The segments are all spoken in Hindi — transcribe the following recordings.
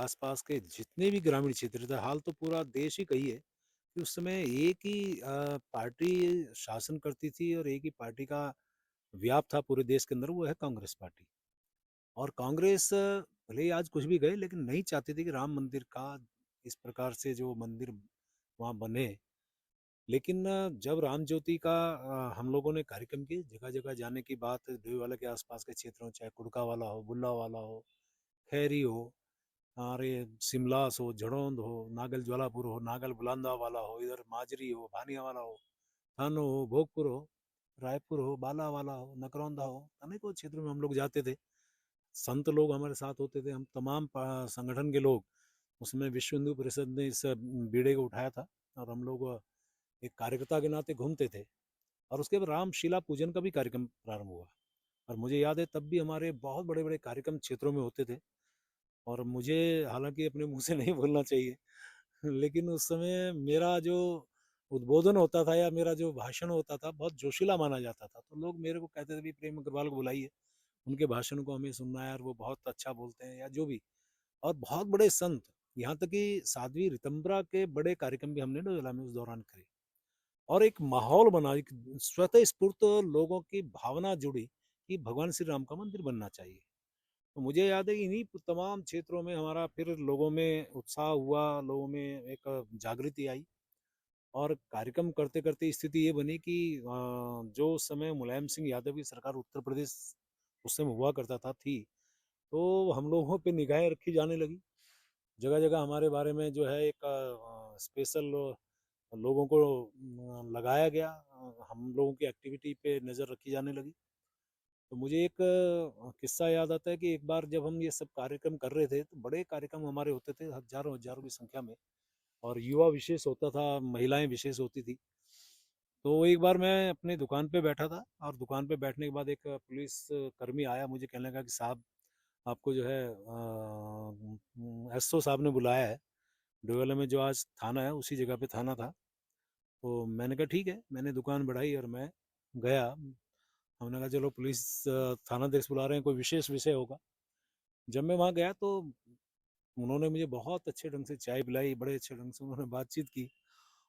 आसपास के जितने भी ग्रामीण क्षेत्र थे, हाल तो पूरा देश ही कही है कि उस समय एक ही पार्टी शासन करती थी और एक ही पार्टी का व्याप था पूरे देश के अंदर, वो है कांग्रेस पार्टी। और कांग्रेस भले ही आज कुछ भी गए, लेकिन नहीं चाहती थी कि राम मंदिर का इस प्रकार से जो मंदिर वहाँ बने। लेकिन जब राम ज्योति का हम लोगों ने कार्यक्रम किए, जगह जगह जाने की बात, डोईवाला के आसपास के क्षेत्रों, चाहे कुड़का वाला हो, बुल्ला वाला हो, खैरी हो, अरे सिमलास हो, झड़ौंद हो, नागल ज्वालापुर हो, नागल बुलंदा वाला हो, इधर माजरी हो, भानिया वाला हो, थानो हो, भोगपुर हो, रायपुर हो, बाला वाला हो, नकरौंदा हो, अनेकों क्षेत्रों में हम लोग जाते थे। संत लोग हमारे साथ होते थे, हम तमाम संगठन के लोग, उसमें विश्व हिंदू परिषद ने इस बीड़े को उठाया था और हम लोग एक कार्यकर्ता के नाते घूमते थे। और उसके बाद रामशिला पूजन का भी कार्यक्रम प्रारंभ हुआ। और मुझे याद है तब भी हमारे बहुत बड़े बड़े कार्यक्रम क्षेत्रों में होते थे। और मुझे हालांकि अपने मुंह से नहीं बोलना चाहिए, लेकिन उस समय मेरा जो उद्बोधन होता था या मेरा जो भाषण होता था बहुत जोशीला माना जाता था। तो लोग मेरे को कहते थे भी प्रेम अग्रवाल को बुलाइए, उनके भाषण को हमें सुनना है, और वो बहुत अच्छा बोलते हैं या जो भी। और बहुत बड़े संत, यहाँ तक कि साध्वी रितंबरा के बड़े कार्यक्रम भी हमने नोएडा में उस दौरान करे। और एक माहौल बना, एक स्वतः स्फूर्त लोगों की भावना जुड़ी कि भगवान श्री राम का मंदिर बनना चाहिए। तो मुझे याद है कि इन्हीं तमाम क्षेत्रों में हमारा फिर लोगों में उत्साह हुआ, लोगों में एक जागृति आई। और कार्यक्रम करते करते स्थिति ये बनी कि जो उस समय मुलायम सिंह यादव की सरकार उत्तर प्रदेश उस समय हुआ करता था थी, तो हम लोगों पे निगाहें रखी जाने लगी। जगह जगह हमारे बारे में जो है एक स्पेशल लोगों को लगाया गया, हम लोगों की एक्टिविटी पे नज़र रखी जाने लगी। तो मुझे एक किस्सा याद आता है कि एक बार जब हम ये सब कार्यक्रम कर रहे थे, तो बड़े कार्यक्रम हमारे होते थे हजारों हजारों की संख्या में। और युवा विशेष होता था, महिलाएं विशेष होती थी। तो एक बार मैं अपनी दुकान पे बैठा था, और दुकान पे बैठने के बाद एक पुलिस कर्मी आया, मुझे कहने लगा कि साहब, आपको जो है एसओ साहब ने बुलाया है। डोवेला में जो आज थाना है उसी जगह पे थाना था। तो मैंने कहा ठीक है, मैंने दुकान बढ़ाई और मैं गया। हमने कहा चलो पुलिस थाना देश बुला रहे हैं, कोई विशेष विषय होगा। जब मैं वहाँ गया तो उन्होंने मुझे बहुत अच्छे ढंग से चाय पिलाई, बड़े अच्छे ढंग से उन्होंने बातचीत की।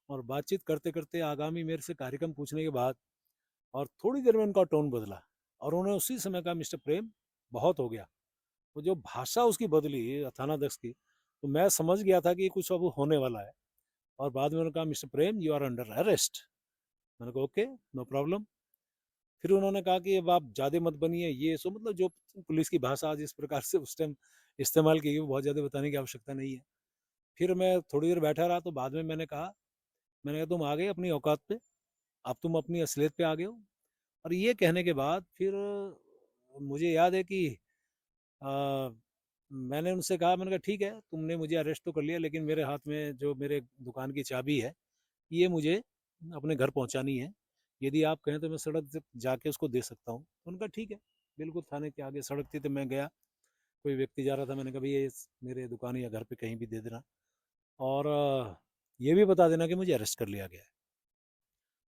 और बातचीत करते करते आगामी मेरे से कार्यक्रम पूछने के बाद और थोड़ी देर में उनका टोन बदला, और उन्होंने उसी समय कहा मिस्टर प्रेम, बहुत हो गया। वो जो भाषा उसकी बदली थानाध्यक्ष की, तो मैं समझ गया था कि कुछ अब होने वाला है। और बाद में उन्होंने कहा mister Prem, you are under arrest. मैंने कहा ओके, नो प्रॉब्लम। फिर उन्होंने कहा कि अब आप ज़्यादा मत बनिए, ये सो, मतलब जो पुलिस की भाषा आज इस प्रकार से उस टाइम इस्तेमाल की गई, वो बहुत ज़्यादा बताने की आवश्यकता नहीं है। फिर मैं थोड़ी देर बैठा रहा, तो बाद में मैंने कहा तुम आ गए अपनी औकात पे, अब तुम अपनी असलियत पे आ गए हो। और ये कहने के बाद फिर मुझे याद है कि आ, मैंने उनसे कहा, मैंने कहा ठीक है, तुमने मुझे अरेस्ट तो कर लिया, लेकिन मेरे हाथ में जो मेरे दुकान की चाबी है, ये मुझे अपने घर पहुंचानी है। यदि आप कहें तो मैं सड़क से जाके उसको दे सकता हूँ। तो उनका ठीक है, बिल्कुल थाने के आगे सड़क थी, तो मैं गया। कोई व्यक्ति जा रहा था, मैंने कहा भैया ये मेरे दुकान या घर पे कहीं भी दे देना, और ये भी बता देना कि मुझे अरेस्ट कर लिया गया है।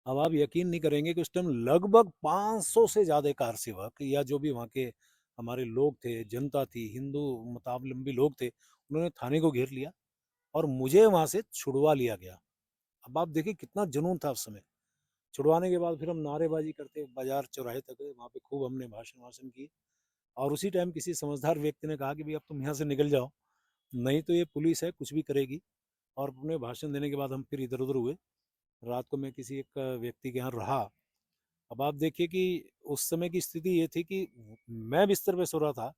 अब आप यकीन नहीं करेंगे कि उस टाइम लगभग 500 से ज़्यादा कार सेवक या जो भी वहाँ के हमारे लोग थे, जनता थी, हिंदू मतावलंबी लोग थे, उन्होंने थाने को घेर लिया और मुझे वहाँ से छुड़वा लिया गया। अब आप देखिए कितना जुनून था उस समय। छुड़वाने के बाद फिर हम नारेबाजी करते बाजार चौराहे तक गए, वहाँ पे खूब हमने भाषण वाषण किए। और उसी टाइम किसी समझदार व्यक्ति ने कहा कि भाई अब तुम यहाँ से निकल जाओ, नहीं तो ये पुलिस है, कुछ भी करेगी। और अपने भाषण देने के बाद हम फिर इधर उधर हुए। रात को मैं किसी एक व्यक्ति के यहाँ रहा। अब आप देखिए कि उस समय की स्थिति ये थी कि मैं बिस्तर पे सो रहा था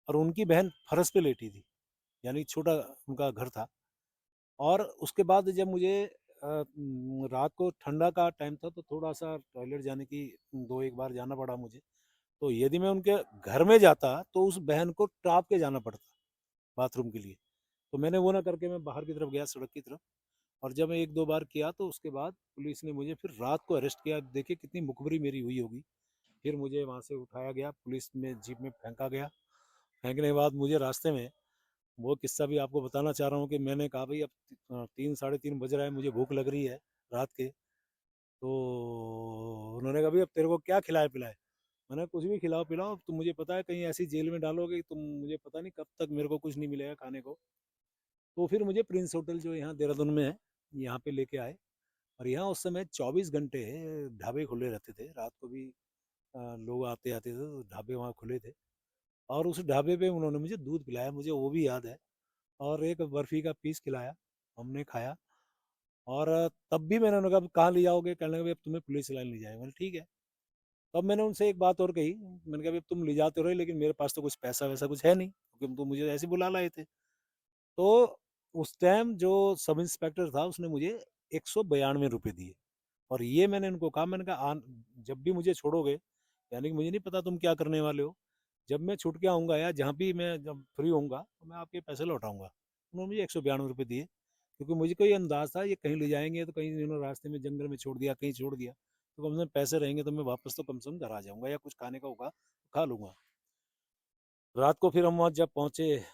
और उनकी बहन फर्श पे लेटी थी, यानी छोटा उनका घर था। और उसके बाद जब मुझे रात को ठंडा का टाइम था, तो थोड़ा सा टॉयलेट जाने की दो एक बार जाना पड़ा मुझे। तो यदि मैं उनके घर में जाता तो उस बहन को टाप के जाना पड़ता बाथरूम के लिए। तो मैंने वो ना करके मैं बाहर की तरफ गया, सड़क की तरफ। और जब मैं एक दो बार किया तो उसके बाद पुलिस ने मुझे फिर रात को अरेस्ट किया। देखिए कितनी मुखबरी मेरी हुई होगी। फिर मुझे वहाँ से उठाया गया, पुलिस में जीप में फेंका गया। फेंकने के बाद मुझे रास्ते में वो किस्सा भी आपको बताना चाह रहा हूँ कि मैंने कहा भाई अब 3 साढ़े 3 बज रहा है, मुझे भूख लग रही है रात के। तो उन्होंने कहा भाई अब तेरे को क्या खिलाए पिलाए। मैंने कुछ भी खिलाओ पिलाओ, तुम मुझे पता है कहीं ऐसी जेल में डालोगे तुम, मुझे पता नहीं कब तक मेरे को कुछ नहीं मिलेगा खाने को। तो फिर मुझे प्रिंस होटल जो यहाँ देहरादून में है, यहाँ पे लेके आए। और यहाँ उस समय 24 घंटे ढाबे खुले रहते थे, रात को भी लोग आते आते थे, तो ढाबे वहाँ खुले थे। और उस ढाबे पे उन्होंने मुझे दूध पिलाया, मुझे वो भी याद है। और एक बर्फ़ी का पीस खिलाया, हमने खाया। और तब भी मैंने उन्हें कहा कहाँ ले जाओगे, कहने लगे अब तुम्हें पुलिस लाइन ले जाएंगे। मैंने ठीक है। तब मैंने उनसे एक बात और कही, मैंने कहा अब तुम ले जाते रहो, लेकिन मेरे पास तो कुछ पैसा वैसा कुछ है नहीं, क्योंकि तुम तो मुझे ऐसे बुला लाए थे। तो उस टाइम जो सब इंस्पेक्टर था उसने मुझे 192 रुपये दिए। और ये मैंने उनको कहा, मैंने कहा जब भी मुझे छोड़ोगे, यानी कि मुझे नहीं पता तुम क्या करने वाले हो, जब मैं छूट के आऊँगा या जहाँ भी मैं जब फ्री होऊंगा तो मैं आपके पैसे लौटाऊंगा। उन्होंने मुझे 192 रुपये दिए, क्योंकि मुझे कोई अंदाज था ये कहीं ले जाएंगे, तो कहीं इन्होंने रास्ते में जंगल में छोड़ दिया, कहीं छोड़ दिया, तो कम से कम पैसे रहेंगे तो मैं वापस तो कम से कम घर आ जाऊंगा, या कुछ खाने का होगा तो खा लूंगा। रात को फिर हम वहाँ जब पहुँचे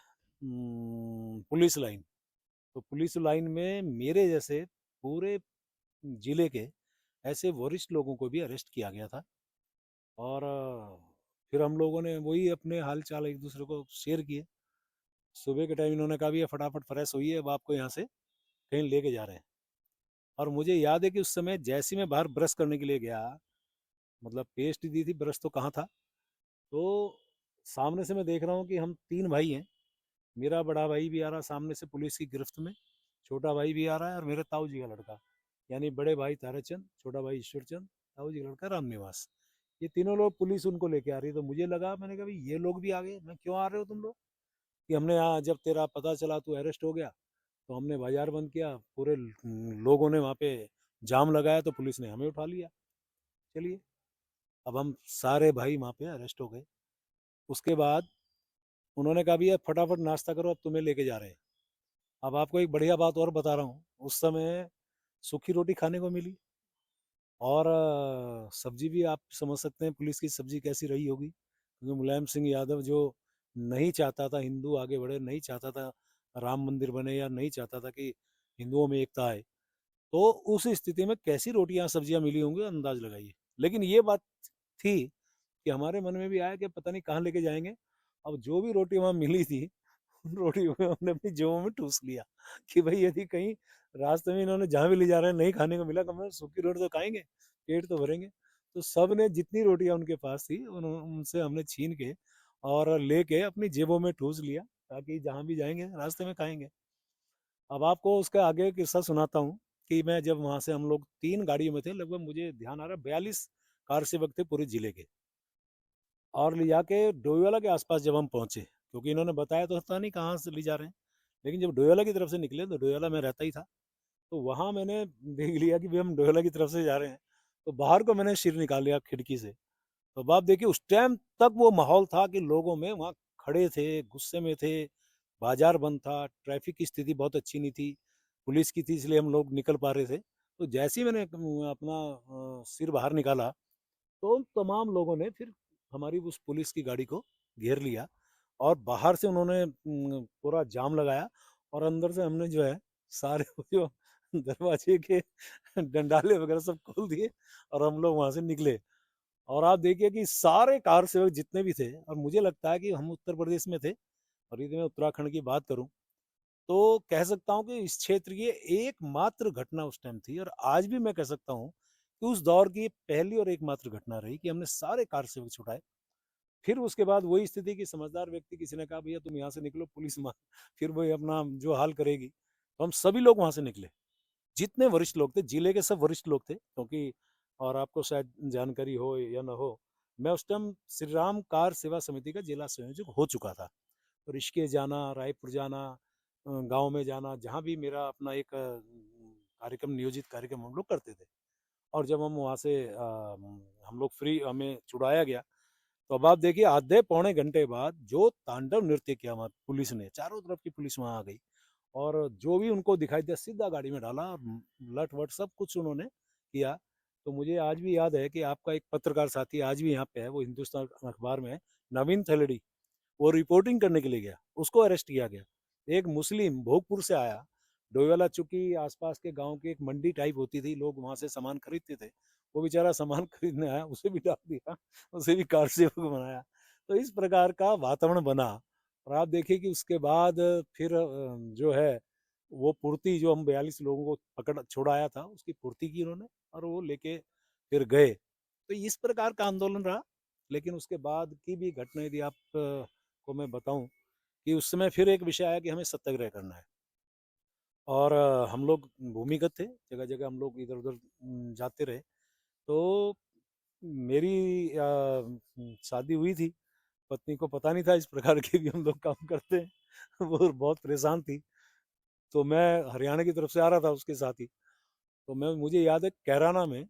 पुलिस लाइन, तो पुलिस लाइन में मेरे जैसे पूरे जिले के ऐसे वरिष्ठ लोगों को भी अरेस्ट किया गया था। और फिर हम लोगों ने वही अपने हाल चाल एक दूसरे को शेयर किए। सुबह के टाइम इन्होंने कहा भी ये फटाफट फ्रेश हुई है, अब आपको यहाँ से कहीं लेके जा रहे हैं। और मुझे याद है कि उस समय जैसे ही मैं बाहर ब्रश करने के लिए गया, मतलब पेस्ट दी थी, ब्रश तो कहाँ था। तो सामने से मैं देख रहा हूँ कि हम 3 भाई हैं। मेरा बड़ा भाई भी आ रहा सामने से पुलिस की गिरफ्त में, छोटा भाई भी आ रहा है, और मेरे ताऊ जी का लड़का, यानी बड़े भाई ताराचंद, छोटा भाई ईश्वरचंद, ताऊ जी का लड़का रामनिवास। ये तीनों लोग पुलिस उनको लेके आ रही है। तो मुझे लगा, मैंने कहा भाई ये लोग भी आ गए, मैं क्यों आ रहे हो तुम लोग। कि हमने यहाँ जब तेरा पता चला तू अरेस्ट हो गया, तो हमने बाजार बंद किया, पूरे लोगों ने वहाँ पे जाम लगाया, तो पुलिस ने हमें उठा लिया। चलिए, अब हम सारे भाई वहाँ पे अरेस्ट हो गए। उसके बाद उन्होंने कहा भैया फटाफट नाश्ता करो, अब तुम्हें लेके जा रहे हैं। अब आपको एक बढ़िया बात और बता रहा हूँ, उस समय सूखी रोटी खाने को मिली। और सब्जी भी आप समझ सकते हैं पुलिस की सब्जी कैसी रही होगी, क्योंकि मुलायम सिंह यादव जो नहीं चाहता था हिंदू आगे बढ़े, नहीं चाहता था राम मंदिर बने, या नहीं चाहता था कि हिंदुओं में एकता आए, तो उस स्थिति में कैसी रोटियां सब्जियां मिली होंगी अंदाज लगाइए। लेकिन ये बात थी कि हमारे मन में भी आया कि पता नहीं कहाँ लेके जाएंगे। अब जो भी रोटी वहां मिली थी, उन रोटियों को हमने अपनी जेबों में ठूस लिया कि भाई यदि कहीं रास्ते में इन्होंने जहाँ भी ले जा रहे हैं नहीं खाने को मिला, कम से कम सूखी रोटी तो खाएंगे, पेट तो भरेंगे। तो सब ने जितनी रोटियां उनके पास थी उनसे हमने छीन के और लेके अपनी जेबों में ठूस लिया, ताकि जहाँ भी जाएंगे रास्ते में खाएंगे। अब आपको उसका आगे किस्सा सुनाता हूँ कि मैं जब वहां से, हम लोग 3 गाड़ियों में थे, लगभग मुझे ध्यान आ रहा है 42 कार सेवक थे पूरे जिले के। और ले जाके डोईवाला के आसपास जब हम पहुंचे, क्योंकि इन्होंने बताया तो था नहीं कहाँ से ले जा रहे हैं, लेकिन जब डोईवाला की तरफ से निकले, तो डोईवाला में रहता ही था, तो वहाँ मैंने देख लिया कि भाई हम डोईवाला की तरफ से जा रहे हैं। तो बाहर को मैंने सिर निकाल लिया खिड़की से। तो अब आप देखिए उस टाइम तक वो माहौल था कि लोगों में वहाँ खड़े थे, गुस्से में थे, बाजार बंद था, ट्रैफिक की स्थिति बहुत अच्छी नहीं थी, पुलिस की थी इसलिए हम लोग निकल पा रहे थे। तो जैसे ही मैंने अपना सिर बाहर निकाला, तो तमाम लोगों ने फिर हमारी उस पुलिस की गाड़ी को घेर लिया, और बाहर से उन्होंने पूरा जाम लगाया, और अंदर से हमने जो है सारे वो जो दरवाजे के डंडाले वगैरह सब खोल दिए, और हम लोग वहां से निकले। और आप देखिए कि सारे कार सेवक जितने भी थे, और मुझे लगता है कि हम उत्तर प्रदेश में थे, और यदि मैं उत्तराखंड की बात करूं, तो कह सकता हूं कि इस क्षेत्र की एकमात्र घटना उस टाइम थी, और आज भी मैं कह सकता हूं कि उस दौर की पहली और एकमात्र घटना रही कि हमने सारे कार सेवक छुड़ाए। फिर उसके बाद वही स्थिति कि समझदार व्यक्ति किसी ने कहा भैया तुम यहाँ से निकलो, पुलिस मार फिर वही अपना जो हाल करेगी। तो हम सभी लोग वहां से निकले, जितने वरिष्ठ लोग थे, जिले के सब वरिष्ठ लोग थे, क्योंकि और आपको शायद जानकारी हो या ना हो, मैं उस टाइम श्री राम कार सेवा समिति का जिला संयोजक हो चुका था। तो ऋषिकेश जाना, रायपुर जाना, गांव में जाना, जहाँ भी मेरा अपना एक कार्यक्रम, नियोजित कार्यक्रम हम लोग करते थे। और जब हम वहाँ से हम लोग फ्री, हमें छुड़ाया गया, तो अब आप देखिए आधे पौने घंटे बाद जो तांडव नृत्य किया वहाँ पुलिस ने, चारों तरफ की पुलिस वहाँ आ गई, और जो भी उनको दिखाई दिया सीधा गाड़ी में डाला, और लट वट सब कुछ उन्होंने किया। तो मुझे आज भी याद है कि आपका एक पत्रकार साथी आज भी यहाँ पे है, वो हिंदुस्तान अखबार में है, नवीन थलड़ी, वो रिपोर्टिंग करने के लिए गया, उसको अरेस्ट किया गया। एक मुस्लिम भोगपुर से आया, डोईवाला चूंकि आसपास के गांव की एक मंडी टाइप होती थी, लोग वहां से सामान खरीदते थे, वो बेचारा सामान खरीदने आया, उसे भी डाल दिया, उसे भी कार सेवक बनाया। तो इस प्रकार का वातावरण बना। और आप देखिए कि उसके बाद फिर जो है वो पूर्ति जो हम 42 लोगों को पकड़ छुड़ाया था उसकी पूर्ति की उन्होंने, और वो लेके फिर गए। तो इस प्रकार का आंदोलन रहा। लेकिन उसके बाद की भी घटना यदि आप को मैं बताऊं कि उस समय फिर एक विषय आया कि हमें सत्याग्रह करना है। और हम लोग भूमिगत थे, जगह जगह हम लोग इधर उधर जाते रहे। तो मेरी शादी हुई थी, पत्नी को पता नहीं था इस प्रकार के भी हम लोग काम करते हैं। वो बहुत परेशान थी। तो मैं हरियाणा की तरफ से आ रहा था उसके साथ ही। तो मैं मुझे याद है कैराना में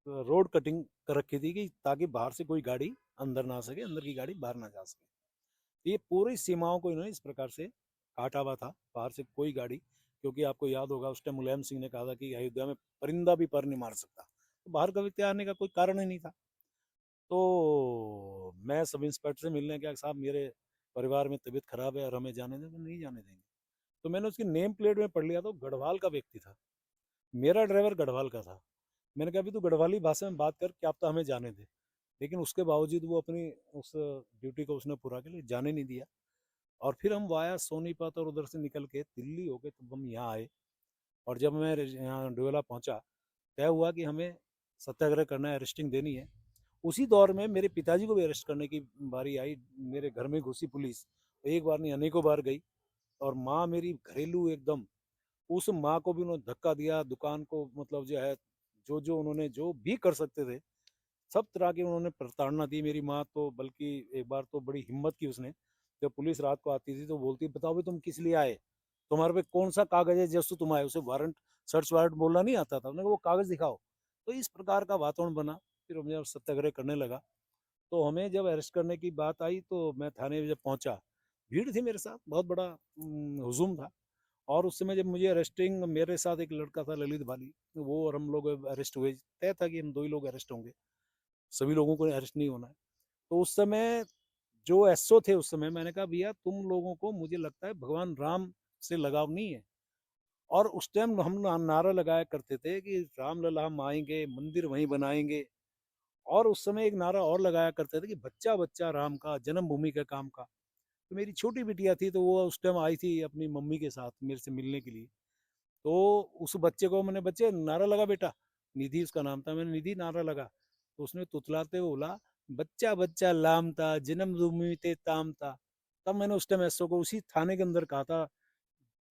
रोड कटिंग कर रखी थी कि ताकि बाहर से कोई गाड़ी अंदर ना आ सके, अंदर की गाड़ी बाहर ना जा सके। ये पूरी सीमाओं को इन्होंने इस प्रकार से काटा हुआ था, बाहर से कोई गाड़ी। क्योंकि आपको याद होगा उस टाइम मुलायम सिंह ने कहा था कि अयोध्या में परिंदा भी पर नहीं मार सकता, तो बाहर का व्यक्ति आने का कोई कारण ही नहीं था। तो मैं सब इंस्पेक्टर से मिलने गया, साहब मेरे परिवार में तबीयत खराब है और हमें जाने दें, तो नहीं जाने देंगे। तो मैंने उसकी नेम प्लेट में पढ़ लिया, तो गढ़वाल का व्यक्ति था, मेरा ड्राइवर गढ़वाल का था। मैंने कहा अभी तो गढ़वाली भाषा में बात कर, क्या पता हमें जाने दे। लेकिन उसके बावजूद वो अपनी उस ड्यूटी को उसने पूरा कर लिया, जाने नहीं दिया। और फिर हम वाया सोनीपत और उधर से निकल के दिल्ली हो गए, तब हम यहाँ आए। और जब मैं यहाँ डोला पहुँचा, तय हुआ कि हमें सत्याग्रह करना है, अरेस्टिंग देनी है। उसी दौर में मेरे पिताजी को भी अरेस्ट करने की बारी आई। मेरे घर में घुसी पुलिस, एक बार नहीं अनेकों बार गई। और माँ मेरी घरेलू एकदम, उस माँ को भी उन्होंने धक्का दिया, दुकान को मतलब जो है, जो जो उन्होंने जो भी कर सकते थे सब तरह की उन्होंने प्रताड़ना दी। मेरी माँ तो बल्कि एक बार तो बड़ी हिम्मत की उसने, जब पुलिस रात को आती थी तो बोलती, बताओ भाई तुम किस लिए आए, तुम्हारे पे कौन सा कागज है जस्ट तुम आए। उसे वारंट, सर्च वारंट बोलना नहीं आता था, उन्हें वो कागज दिखाओ। तो इस प्रकार का वातावरण बना। फिर मैं सत्याग्रह करने लगा। तो हमें जब अरेस्ट करने की बात आई तो मैं थाने में जब पहुंचा, भीड़ थी मेरे साथ, बहुत बड़ा हुजूम था। और उस समय जब मुझे अरेस्टिंग, मेरे साथ एक लड़का था ललित भाली, वो और हम लोग अरेस्ट हुए। तय था कि हम दो ही लोग अरेस्ट होंगे, सभी लोगों को अरेस्ट नहीं होना है। तो उस समय जो एसओ थे उस समय, मैंने कहा भैया तुम लोगों को मुझे लगता है भगवान राम से लगाव नहीं है। और उस टाइम हम नारा लगाया करते थे कि राम लला हम आएंगे, मंदिर वहीं बनाएंगे। और उस समय एक नारा और लगाया करते थे कि बच्चा बच्चा राम का, जन्मभूमि का काम का। तो मेरी छोटी बिटिया थी, तो वो उस टाइम आई थी अपनी मम्मी के साथ मेरे से मिलने के लिए। तो उस बच्चे को मैंने, बच्चे नारा लगा बेटा, निधि उसका नाम था, मैंने निधि नारा लगा। तो उसने तुतलाते हुए बोला, बच्चा बच्चा लाम था, जन्मभूमि ते ताम था। तब मैंने उस टाइम एसओ को उसी थाने के अंदर कहा था,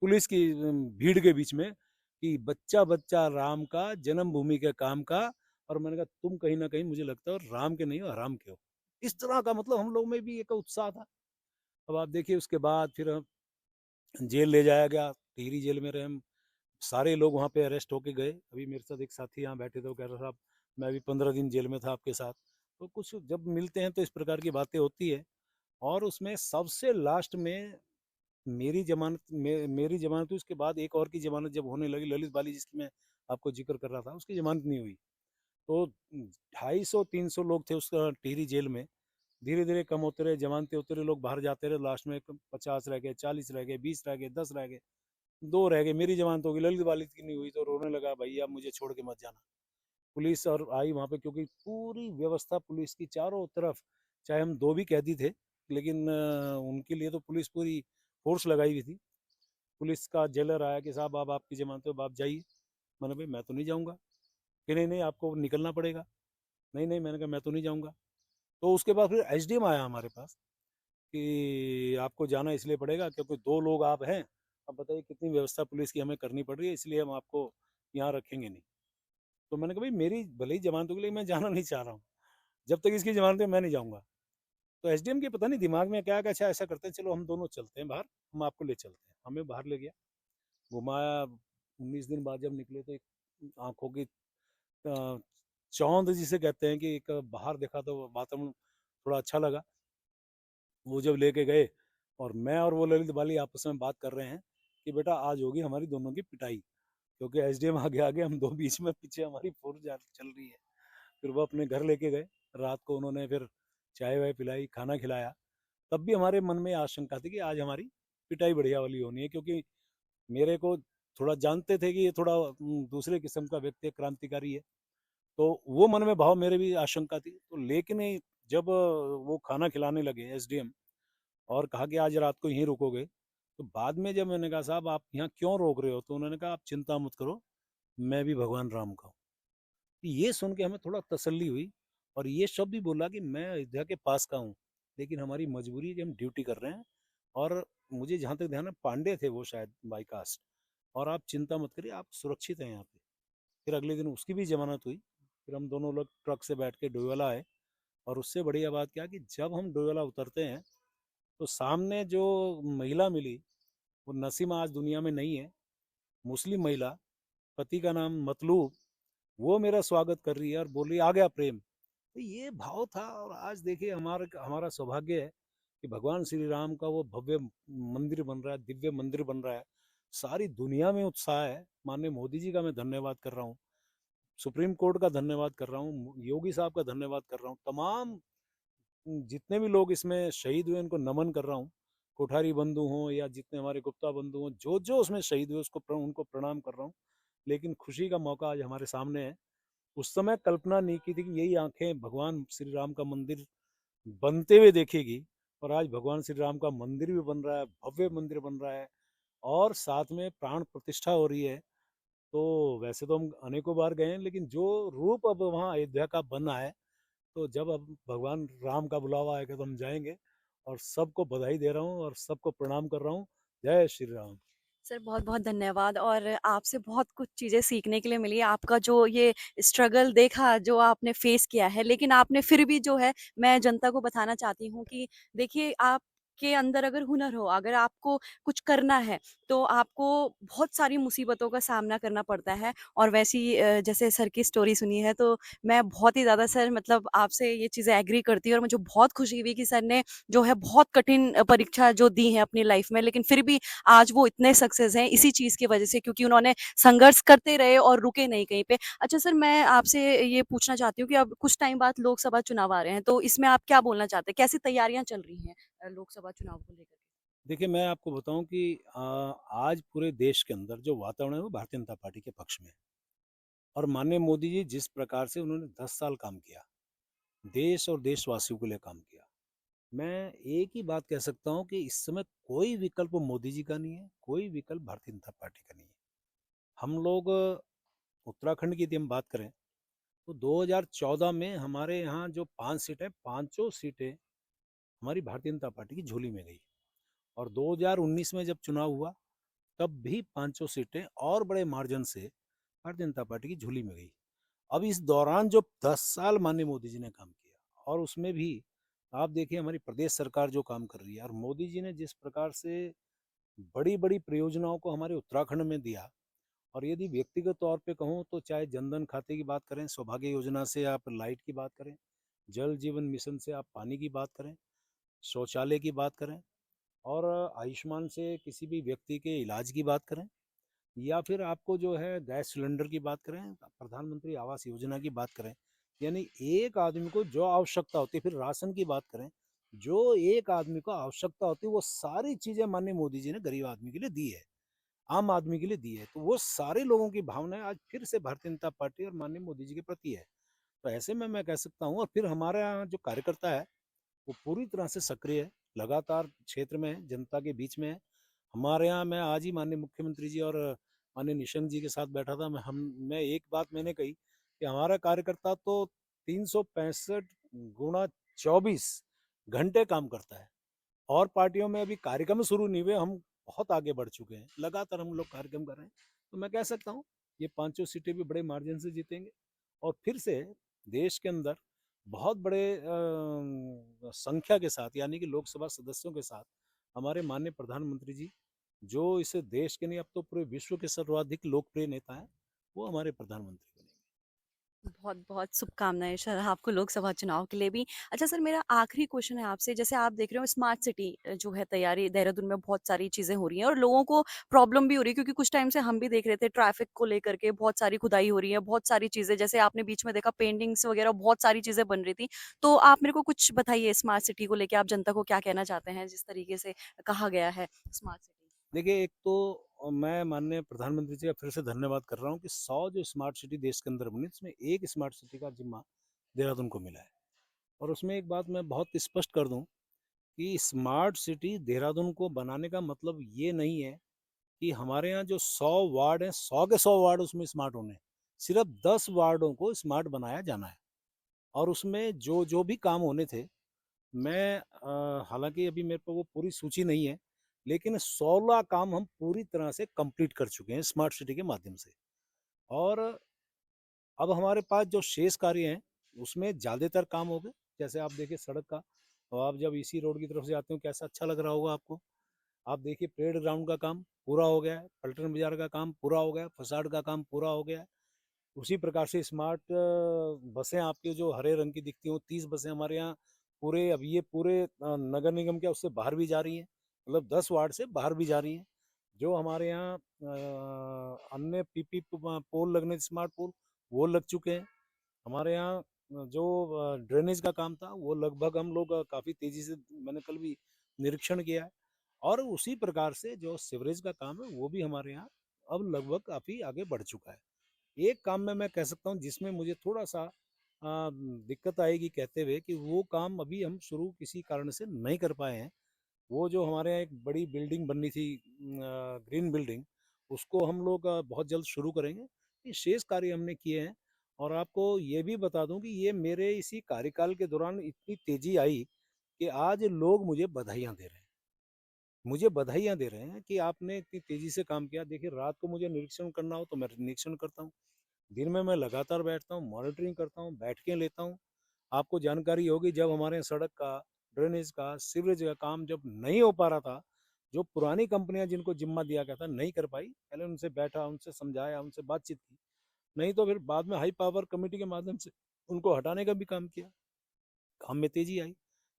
पुलिस की भीड़ के बीच में, कि बच्चा बच्चा राम का, जन्मभूमि के काम का। और मैंने कहा तुम कहीं ना कहीं मुझे लगता है राम के नहीं हो, हराम के हो। इस तरह का मतलब हम लोग में भी एक उत्साह था। अब आप देखिए उसके बाद फिर हम जेल ले जाया गया, टिहरी जेल में रहे हम। सारे लोग वहाँ पे अरेस्ट होके गए। अभी मेरे साथ एक साथी यहाँ बैठे थे, वो कह रहा साहब मैं अभी 15 दिन जेल में था आपके साथ। तो कुछ जब मिलते हैं तो इस प्रकार की बातें होती है। और उसमें सबसे लास्ट में मेरी जमानत हुई। उसके बाद एक और की जमानत जब होने लगी, ललित बाली जिसकी मैं आपको जिक्र कर रहा था, उसकी जमानत नहीं हुई। तो 250-300 लोग थे उस टिहरी जेल में। धीरे धीरे कम होते रहे, जमानतें होते रहे, लोग बाहर जाते रहे। लास्ट में 50 रह गए, 40 रह गए, 20 रह गए, 10 रह गए, 2 रह गए। मेरी जमानत हो गई, ललित वालिद की नहीं हुई। तो रोने लगा, भैया मुझे छोड़ के मत जाना। पुलिस और आई वहाँ पे, क्योंकि पूरी व्यवस्था पुलिस की चारों तरफ, चाहे हम 2 भी कैदी थे, लेकिन उनके लिए तो पुलिस पूरी फोर्स लगाई हुई थी। पुलिस का जेलर आया कि साहब अब आपकी जमानत है, अब आप जाइए। मैंने भाई मैं तो नहीं जाऊँगा। कि नहीं नहीं आपको निकलना पड़ेगा। नहीं नहीं, मैंने कहा मैं तो नहीं जाऊँगा। तो उसके बाद फिर एसडीएम आया हमारे पास कि आपको जाना इसलिए पड़ेगा क्योंकि 2 लोग आप हैं। अब बताइए कितनी व्यवस्था पुलिस की हमें करनी पड़ रही है, इसलिए हम आपको यहाँ रखेंगे नहीं। तो मैंने कहा भाई मेरी भले ही जमानत के लिए मैं जाना नहीं चाह रहा हूँ, जब तक इसकी जमानत है मैं नहीं जाऊँगा। तो एसडीएम के पता नहीं दिमाग में क्या, अच्छा ऐसा करते हैं, चलो हम दोनों चलते हैं बाहर, हम आपको ले चलते हैं। हमें बाहर ले गया, घुमाया। 19 दिन बाद जब निकले तो एक आंखों की चौंध जिसे कहते हैं, कि एक बाहर देखा तो वातावरण थोड़ा अच्छा लगा। वो जब लेके गए, और मैं और वो ललित बाली आपस में बात कर रहे हैं कि बेटा आज होगी हमारी दोनों की पिटाई, क्योंकि एसडीएम आगे आगे, हम दो बीच में, पीछे हमारी फोर्स चल रही है। फिर वो अपने घर लेके गए। रात को उन्होंने फिर चाय वाय पिलाई, खाना खिलाया। तब भी हमारे मन में आशंका थी कि आज हमारी पिटाई बढ़िया वाली होनी है, क्योंकि मेरे को थोड़ा जानते थे कि ये थोड़ा दूसरे किस्म का व्यक्ति है, क्रांतिकारी है। तो वो मन में भाव, मेरे भी आशंका थी। तो लेकिन जब वो खाना खिलाने लगे एसडीएम, और कहा कि आज रात को यहीं रुकोगे, तो बाद में जब मैंने कहा साहब आप यहाँ क्यों रोक रहे हो, तो उन्होंने कहा आप चिंता मत करो, मैं भी भगवान राम का हूँ। तो ये सुन के हमें थोड़ा तसल्ली हुई, और ये शब्द भी बोला कि मैं अयोध्या के पास का हूँ, लेकिन हमारी मजबूरी है कि हम ड्यूटी कर रहे हैं। और मुझे जहाँ तक ध्यान है पांडे थे वो शायद बाई कास्ट, और आप चिंता मत करिए, आप सुरक्षित हैं यहाँ पे। फिर अगले दिन उसकी भी जमानत हुई। फिर हम दोनों लोग ट्रक से बैठ के डोईवाला आए। और उससे बढ़िया बात क्या कि जब हम डोईवाला उतरते हैं तो सामने जो महिला मिली, वो नसीमा आज दुनिया में नहीं है, मुस्लिम महिला, पति का नाम मतलूब, वो मेरा स्वागत कर रही है और बोल रही है, आ गया प्रेम। तो ये भाव था। और आज देखिए हमारा हमारा सौभाग्य है कि भगवान श्री राम का वो भव्य मंदिर बन रहा है, दिव्य मंदिर बन रहा है। सारी दुनिया में उत्साह है। माननीय मोदी जी का मैं धन्यवाद कर रहा हूँ, सुप्रीम कोर्ट का धन्यवाद कर रहा हूँ, योगी साहब का धन्यवाद कर रहा हूँ, तमाम जितने भी लोग इसमें शहीद हुए उनको नमन कर रहा हूँ। कोठारी बंधु हों या जितने हमारे गुप्ता बंधु हों, जो जो उसमें शहीद हुए उसको उनको प्रणाम कर रहा हूँ। लेकिन खुशी का मौका आज हमारे सामने है। उस समय कल्पना नहीं की थी कि यही आंखें भगवान श्री राम का मंदिर बनते हुए देखेगी। और आज भगवान श्री राम का मंदिर भी बन रहा है, भव्य मंदिर बन रहा है, और साथ में प्राण प्रतिष्ठा हो रही है। तो वैसे तो हम अनेकों बार गए हैं, लेकिन जो रूप अब वहाँ अयोध्या का बना है, तो जब अब भगवान राम का बुलावा आएगा तो हम जाएंगे। और सबको बधाई दे रहा हूँ और सबको प्रणाम कर रहा हूँ। जय श्री राम। सर बहुत-बहुत धन्यवाद और आपसे बहुत कुछ चीज़ें सीखने के लिए मिली। आपका जो ये स्ट्रगल देखा, जो आपने फेस किया है, लेकिन आपने फिर भी जो है मैं जनता को बताना चाहती हूँ कि देखिए आपके अंदर अगर हुनर हो, अगर आपको कुछ करना है, तो आपको बहुत सारी मुसीबतों का सामना करना पड़ता है और वैसी जैसे सर की स्टोरी सुनी है, तो मैं बहुत ही ज़्यादा सर मतलब आपसे ये चीज़ें एग्री करती हूँ और मुझे बहुत खुशी हुई कि सर ने जो है बहुत कठिन परीक्षा जो दी है अपनी लाइफ में, लेकिन फिर भी आज वो इतने सक्सेस हैं इसी चीज़ की वजह से क्योंकि उन्होंने संघर्ष करते रहे और रुके नहीं कहीं पे। अच्छा सर मैं आपसे ये पूछना चाहती हूँ कि अब कुछ टाइम बाद लोकसभा चुनाव आ रहे हैं, तो इसमें आप क्या बोलना चाहते हैं? कैसी तैयारियाँ चल रही हैं लोकसभा चुनाव को लेकर? देखिए मैं आपको बताऊं कि आज पूरे देश के अंदर जो वातावरण है वो भारतीय जनता पार्टी के पक्ष में है। और माननीय मोदी जी जिस प्रकार से उन्होंने 10 साल काम किया, देश और देशवासियों के लिए काम किया, मैं एक ही बात कह सकता हूं कि इस समय कोई विकल्प मोदी जी का नहीं है, कोई विकल्प भारतीय जनता पार्टी का नहीं है। हम लोग उत्तराखंड की यदि हम बात करें तो 2014 में हमारे यहाँ जो 5 सीटें, पांचों सीटें हमारी भारतीय जनता पार्टी की झोली में गई। और 2019 में जब चुनाव हुआ तब भी पांचों सीटें और बड़े मार्जिन से भारतीय जनता पार्टी की झोली में गई। अब इस दौरान जो 10 साल माननीय मोदी जी ने काम किया, और उसमें भी आप देखिए हमारी प्रदेश सरकार जो काम कर रही है, और मोदी जी ने जिस प्रकार से बड़ी बड़ी परियोजनाओं को हमारे उत्तराखंड में दिया। और यदि व्यक्तिगत तौर पे कहूँ तो चाहे जनधन खाते की बात करें, सौभाग्य योजना से आप लाइट की बात करें, जल जीवन मिशन से आप पानी की बात करें, शौचालय की बात करें, और आयुष्मान से किसी भी व्यक्ति के इलाज की बात करें, या फिर आपको जो है गैस सिलेंडर की बात करें, प्रधानमंत्री आवास योजना की बात करें, यानी एक आदमी को जो आवश्यकता होती है, फिर राशन की बात करें, जो एक आदमी को आवश्यकता होती है वो सारी चीज़ें माननीय मोदी जी ने गरीब आदमी के लिए दी है, आम आदमी के लिए दी है। तो वो सारे लोगों की भावनाएं आज फिर से भारतीय जनता पार्टी और माननीय मोदी जी के प्रति है। तो ऐसे में मैं कह सकता हूँ, और फिर हमारे यहाँ जो कार्यकर्ता है वो पूरी तरह से सक्रिय है, लगातार क्षेत्र में है, जनता के बीच में है। हमारे यहाँ मैं आज ही माननीय मुख्यमंत्री जी और माननीय निशंक जी के साथ बैठा था। मैं एक बात मैंने कही कि हमारा कार्यकर्ता तो 365 गुणा 24 घंटे काम करता है। और पार्टियों में अभी कार्यक्रम शुरू नहीं हुए, हम बहुत आगे बढ़ चुके हैं, लगातार हम लोग कार्यक्रम कर रहे हैं। तो मैं कह सकता हूँ ये पांचों सीटें भी बड़े मार्जिन से जीतेंगे। और फिर से देश के अंदर बहुत बड़े संख्या के साथ, यानी कि लोकसभा सदस्यों के साथ, हमारे माननीय प्रधानमंत्री जी, जो इस देश के नहीं अब तो पूरे विश्व के सर्वाधिक लोकप्रिय नेता हैं, वो हमारे प्रधानमंत्री बनेंगे। बहुत-बहुत शुभकामनाएँ सर आपको लोकसभा चुनाव के लिए भी। अच्छा सर मेरा आखिरी क्वेश्चन है आपसे जैसे आप देख रहे हो स्मार्ट सिटी जो है तैयारी देहरादून में बहुत सारी चीज़ें हो रही हैं और लोगों को प्रॉब्लम भी हो रही है क्योंकि कुछ टाइम से हम भी देख रहे थे ट्रैफिक को लेकर के बहुत सारी खुदाई हो रही है, बहुत सारी चीज़ें जैसे आपने बीच में देखा पेंटिंग्स वगैरह बहुत सारी चीज़ें बन रही थी। तो आप मेरे को कुछ बताइए स्मार्ट सिटी को लेके आप जनता को क्या कहना चाहते हैं जिस तरीके से कहा गया है स्मार्ट सिटी? देखिए एक तो मैं माननीय प्रधानमंत्री जी का फिर से धन्यवाद कर रहा हूँ कि 100 जो स्मार्ट सिटी देश के अंदर बनी, उसमें एक स्मार्ट सिटी का जिम्मा देहरादून को मिला है। और उसमें एक बात मैं बहुत स्पष्ट कर दूं कि स्मार्ट सिटी देहरादून को बनाने का मतलब ये नहीं है कि हमारे यहाँ जो 100 वार्ड हैं, 100 के 100 वार्ड उसमें स्मार्ट होने हैं। सिर्फ 10 वार्डों को स्मार्ट बनाया जाना है। और उसमें जो जो भी काम होने थे, मैं हालांकि अभी मेरे पर वो पूरी सूची नहीं है, लेकिन 16 काम हम पूरी तरह से कंप्लीट कर चुके हैं स्मार्ट सिटी के माध्यम से। और अब हमारे पास जो शेष कार्य हैं उसमें ज़्यादातर काम हो गए। जैसे आप देखिए सड़क का, और आप जब इसी रोड की तरफ से आते हो कैसा अच्छा लग रहा होगा आपको। आप देखिए परेड ग्राउंड का काम पूरा हो गया है, पलटन बाजार का काम पूरा हो गया है, फसाड का काम पूरा हो गया है। उसी प्रकार से स्मार्ट बसें आपके जो हरे रंग की दिखती हो, 30 बसें हमारे यहाँ पूरे, अब ये पूरे नगर निगम के उससे बाहर भी जा रही हैं, मतलब 10 वार्ड से बाहर भी जा रही हैं। जो हमारे यहाँ अन्य पीपी पोल लगने, स्मार्ट पोल वो लग चुके हैं। हमारे यहाँ जो ड्रेनेज का काम था वो लगभग हम लोग काफ़ी तेज़ी से, मैंने कल भी निरीक्षण किया है। और उसी प्रकार से जो सीवरेज का काम है वो भी हमारे यहाँ अब लगभग काफ़ी आगे बढ़ चुका है। एक काम में मैं कह सकता हूँ जिसमें मुझे थोड़ा सा दिक्कत आएगी कहते हुए कि वो काम अभी हम शुरू किसी कारण से नहीं कर पाए हैं। वो जो हमारे यहाँ एक बड़ी बिल्डिंग बननी थी, ग्रीन बिल्डिंग, उसको हम लोग बहुत जल्द शुरू करेंगे। ये शेष कार्य हमने किए हैं। और आपको ये भी बता दूं कि ये मेरे इसी कार्यकाल के दौरान इतनी तेजी आई कि आज लोग मुझे बधाइयाँ दे रहे हैं। मुझे बधाइयाँ दे रहे हैं कि आपने इतनी तेजी से काम किया। देखिए रात को मुझे निरीक्षण करना हो तो मैं निरीक्षण करता हूँ, दिन में मैं लगातार बैठता हूँ, मॉनिटरिंग करता हूँ, बैठकें लेता हूँ। आपको जानकारी होगी जब हमारे यहाँ सड़क का, ड्रेनेज का, सीवरेज का काम जब नहीं हो पा रहा था, जो पुरानी कंपनियां जिनको जिम्मा दिया गया था नहीं कर पाई, पहले उनसे बैठा, उनसे समझाया, उनसे बातचीत की। नहीं तो फिर बाद में हाई पावर कमेटी के माध्यम से उनको हटाने का भी काम किया, काम में तेजी आई।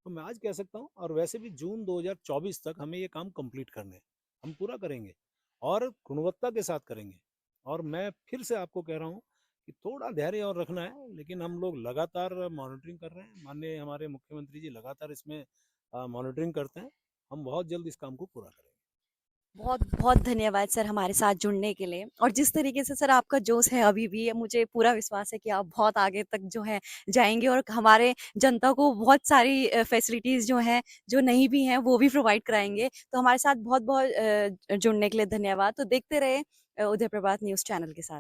तो मैं आज कह सकता हूँ, और वैसे भी जून 2024 तक हमें ये काम कंप्लीट करने हैं, हम पूरा करेंगे और गुणवत्ता के साथ करेंगे। और मैं फिर से आपको कह रहा हूँ कि थोड़ा धैर्य और रखना है, लेकिन हम लोग लगातार मॉनिटरिंग कर रहे हैं। माननीय हमारे मुख्यमंत्री जी लगातार इसमें मॉनिटरिंग करते हैं। हम बहुत जल्द इस काम को पूरा करेंगे। बहुत बहुत धन्यवाद सर हमारे साथ जुड़ने के लिए। और जिस तरीके से सर आपका जोश है अभी भी, मुझे पूरा विश्वास है कि आप बहुत आगे तक जो है जाएंगे और हमारे जनता को बहुत सारी फैसिलिटीज जो हैं, जो नहीं भी हैं, वो भी प्रोवाइड कराएंगे। तो हमारे साथ बहुत बहुत जुड़ने के लिए धन्यवाद। तो देखते रहे उदय प्रभात न्यूज़ चैनल के साथ।